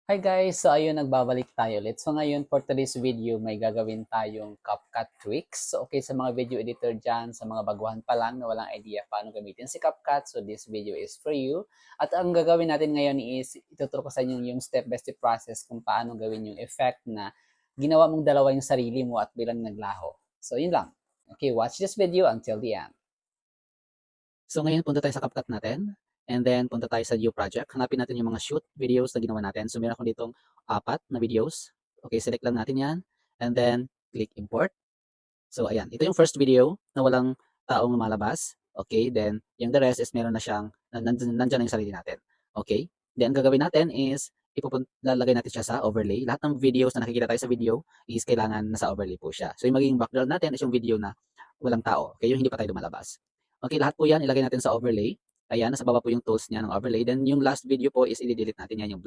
Hi guys! So ayun, nagbabalik tayo ulit. So ngayon, for today's video, may gagawin tayong CapCut tricks. So okay, sa mga video editor dyan, sa mga baguhan pa lang na walang idea paano gamitin si CapCut, so this video is for you. At ang gagawin natin ngayon is, ituturo ko sa inyo yung step-by-step process kung paano gawin yung effect na ginawa mong dalawa yung sarili mo at bilang naglaho. So yun lang. Okay, watch this video until the end. So ngayon, punta tayo sa CapCut natin. And then, punta tayo sa new project. Hanapin natin yung mga shoot videos na ginawa natin. So meron akong ditong 4 na videos. Okay, select lang natin yan. And then, click import. So ayan, ito yung first video na walang taong lumalabas. Okay, then yung the rest is meron na siyang, nandyan na yung sarili natin. Okay, then ang gagawin natin is, lalagay natin siya sa overlay. Lahat ng videos na nakikita tayo sa video is kailangan nasa overlay po siya. So yung magiging background natin is yung video na walang tao. Okay, yung hindi pa tayo lumalabas. Okay, lahat po yan ilagay natin sa overlay. Ayan, nasa baba po yung tools niya ng overlay. Then yung last video po is i-delete natin yan, yung block.